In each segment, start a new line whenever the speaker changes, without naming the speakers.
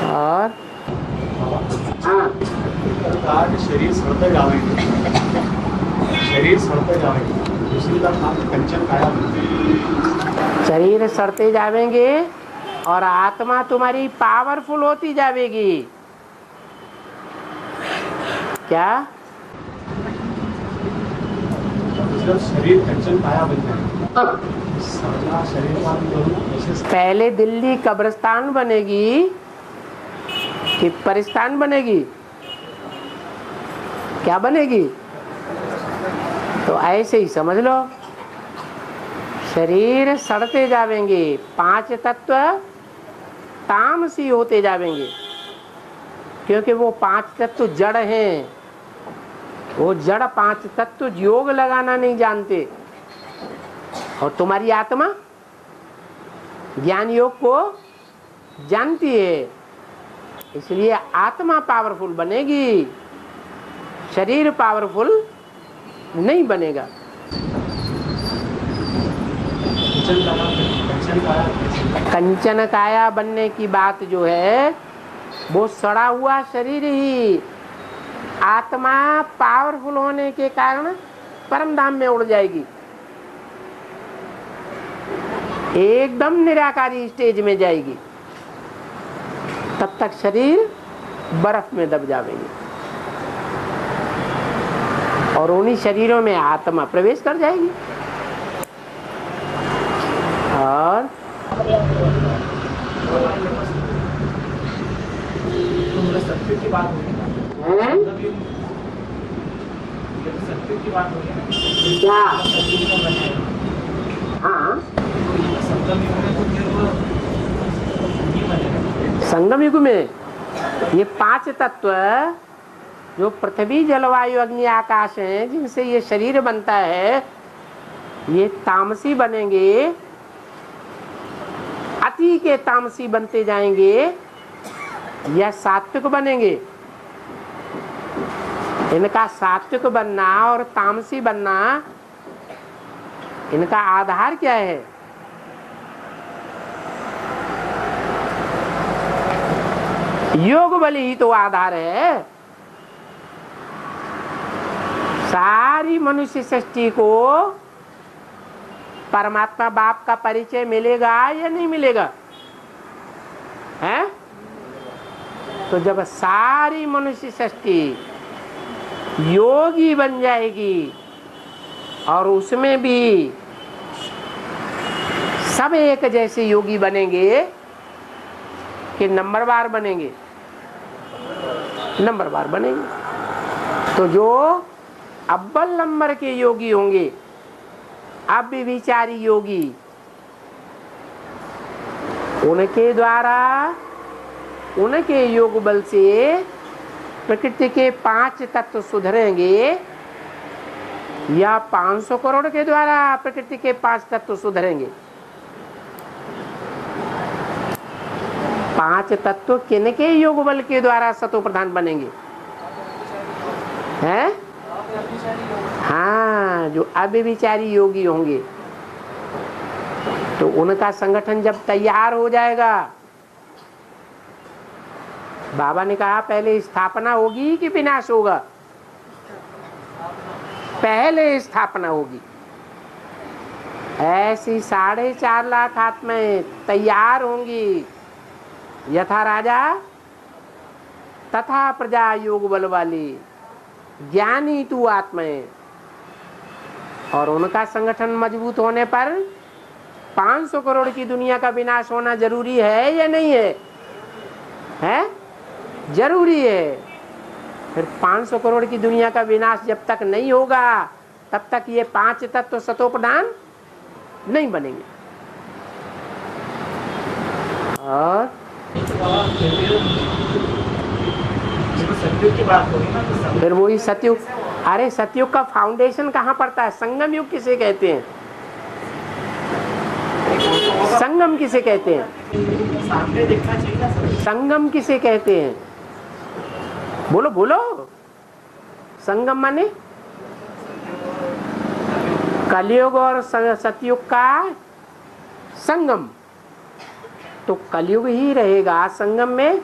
और
शरीर सड़ते जाएंगे, शरीर सड़ते जाएंगे, दूसरी तरफ आप कंचन काया बनते,
शरीर सड़ते जावेंगे और आत्मा तुम्हारी पावरफुल होती जाएगी। क्या?
जब शरीर कंचन काया बन जाएगा, सड़ना शरीर का
पहले दिल्ली कब्रिस्तान बनेगी कि परिस्तान बनेगी? क्या बनेगी? तो ऐसे ही समझ लो, शरीर सड़ते जावेंगे, 5 तत्व तामसी होते जावेंगे, क्योंकि वो 5 तत्व जड़ हैं। वो जड़ 5 तत्व योग लगाना नहीं जानते, और तुम्हारी आत्मा ज्ञान योग को जानती है, इसलिए आत्मा पावरफुल बनेगी, शरीर पावरफुल नहीं बनेगा। कंचन काया बनने की बात जो है, वो सड़ा हुआ शरीर ही आत्मा पावरफुल होने के कारण परम धाम में उड़ जाएगी, एकदम निराकारी स्टेज में जाएगी। तब तक शरीर बर्फ में दब जाएंगे और उन्हीं शरीरों में आत्मा प्रवेश कर जाएगी। और
सत्य की बात होगी, सत्य की बात होगी
क्या?
हाँ,
संगम युग में ये 5 तत्व जो पृथ्वी जलवायु अग्नि आकाश हैं, जिनसे ये शरीर बनता है, ये तामसी बनेंगे, अति के तामसी बनते जाएंगे या सात्विक बनेंगे। इनका सात्विक बनना और तामसी बनना, इनका आधार क्या है? योग बल ही तो आधार है। सारी मनुष्य सृष्टि को परमात्मा बाप का परिचय मिलेगा या नहीं मिलेगा? है? तो जब सारी मनुष्य सृष्टि योगी बन जाएगी और उसमें भी सब एक जैसे योगी बनेंगे कि नंबरवार बनेंगे, नंबरवार बनेंगे। तो जो अव्वल नंबर के योगी होंगे, अव्यभिचारी योगी, उनके द्वारा, उनके योग बल से प्रकृति के 5 तत्व सुधरेंगे, या 500 करोड़ के द्वारा प्रकृति के 5 तत्व सुधरेंगे। 5 तत्व किनके योग बल के द्वारा सतो प्रधान बनेंगे? हैं? हाँ, जो अव्यभिचारी योगी होंगे, तो उनका संगठन जब तैयार हो जाएगा, बाबा ने कहा पहले स्थापना होगी कि विनाश होगा? पहले स्थापना होगी। ऐसी 4.5 लाख आत्माएं तैयार होंगी, यथा राजा तथा प्रजा योग बल वाली ज्ञानी तू आत्माएं, और उनका संगठन मजबूत होने पर 500 करोड़ की दुनिया का विनाश होना जरूरी है या नहीं है? है? जरूरी है। फिर 500 करोड़ की दुनिया का विनाश जब तक नहीं होगा, तब तक ये 5 तत्व सतोप्रधान नहीं बनेंगे। और
सत्युग की बात होगी ना, तो
फिर वही सतयुग। अरे सतयुग का फाउंडेशन कहाँ पड़ता है? संगम युग किसे कहते हैं? संगम किसे कहते हैं?
सामने देखना चाहिए ना सर।
संगम किसे कहते हैं? बोलो बोलो। संगम माने कलयुग और सतयुग का संगम। तो कलयुग ही रहेगा संगम में,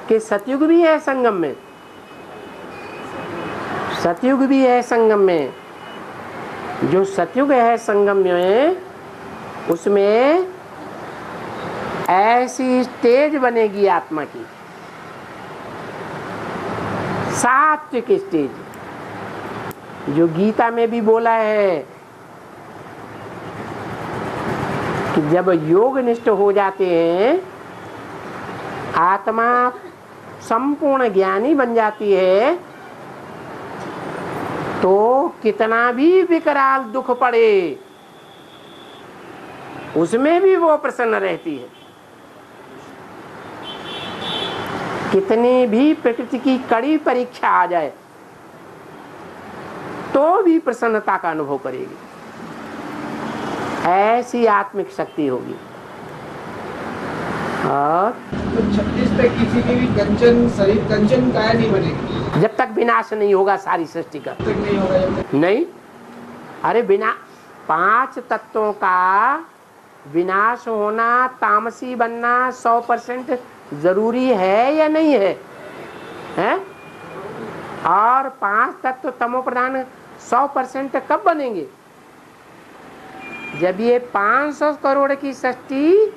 कि सतयुग भी है संगम में, सतयुग भी है संगम में। जो सतयुग है संगम में, उसमें ऐसी स्टेज बनेगी आत्मा की, सात्विक स्टेज, जो गीता में भी बोला है कि जब योग निष्ठ हो जाते हैं, आत्मा संपूर्ण ज्ञानी बन जाती है, तो कितना भी विकराल दुख पड़े उसमें भी वो प्रसन्न रहती है। कितनी भी प्रकृति की कड़ी परीक्षा आ जाए तो भी प्रसन्नता का अनुभव करेगी। ऐसी आत्मिक शक्ति होगी। और
तो 36 तक किसी की भी कंचन शरीर कंचन काया नहीं बनेगी
जब तक विनाश नहीं होगा सारी सृष्टि का,
तब तक नहीं होगा जब तक
नहीं। अरे बिना 5 तत्वों का विनाश होना, तामसी बनना 100% जरूरी है या नहीं है, हैं? और 5 तत्व तमो प्रधान 100% कब बनेंगे? जब ये 500 करोड़ की सृष्टि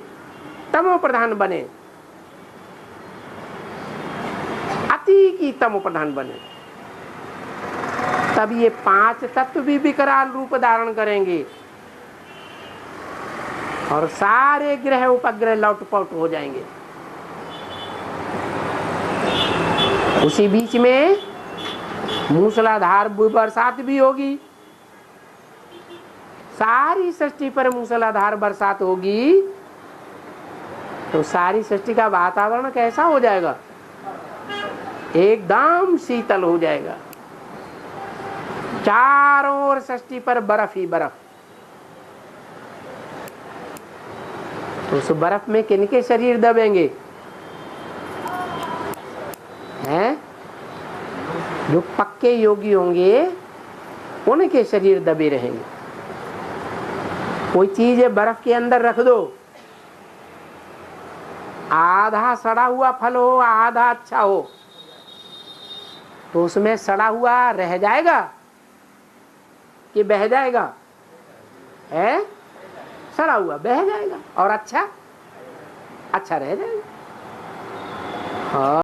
तमो प्रधान बने, अति की तमो प्रधान बने, तब ये 5 तत्व भी विकराल रूप धारण करेंगे और सारे ग्रह उपग्रह लौटपौट हो जाएंगे। उसी बीच में मूसलाधार बरसात भी होगी, सारी सृष्टि पर मूसलाधार बरसात होगी, तो सारी सृष्टि का वातावरण कैसा हो जाएगा? एकदम शीतल हो जाएगा। चारों ओर सृष्टि पर बर्फ ही बर्फ। तो उस बर्फ में किनके शरीर दबेंगे? हैं? जो पक्के योगी होंगे उनके शरीर दबे रहेंगे। कोई चीज बर्फ के अंदर रख दो, आधा सड़ा हुआ फल हो आधा अच्छा हो, तो उसमें सड़ा हुआ रह जाएगा कि बह जाएगा? है, सड़ा हुआ बह जाएगा और अच्छा अच्छा रह जाएगा। और